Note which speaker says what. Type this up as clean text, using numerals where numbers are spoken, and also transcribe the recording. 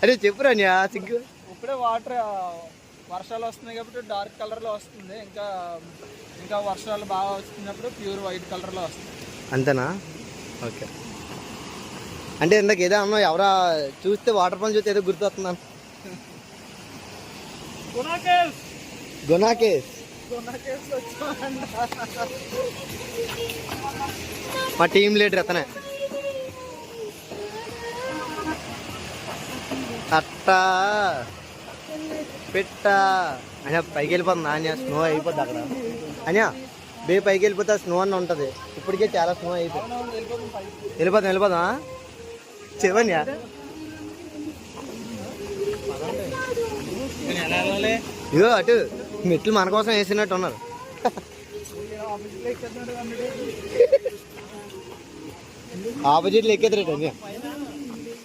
Speaker 1: అరే చెప్పురా సిగ్గు.
Speaker 2: ఇప్పుడే వాటర్ వర్షాలు వస్తున్నాయి కాబట్టి డార్క్ కలర్లో వస్తుంది. ఇంకా వర్షాలు బాగా వస్తున్నప్పుడు ప్యూర్ వైట్ కలర్లో వస్తుంది.
Speaker 1: అంతేనా? ఓకే. అంటే ఇందాక ఏదో అన్నా, ఎవరా చూస్తే వాటర్ ఫాల్ చూస్తే ఏదో గుర్తొస్తున్నాను. గుణాకేస్ మా టీం లీడర్ అతనే. అట్టా పెట్టా అని పైకి వెళ్ళిపోతుంది. అన్యా స్నో అయిపోద్ది అక్కడ. అన్యా పైకి వెళ్ళిపోతే స్నో అన్న ఉంటుంది. ఇప్పటికే చాలా స్నో అయిపోతుంది. వెళ్ళిపోదాం చెవన్యా. ఇదో అటు మెట్లు మన కోసం వేసినట్టు ఉన్నారు. ఆపోజిట్లో ఎక్కేది రేట్ అన్యా.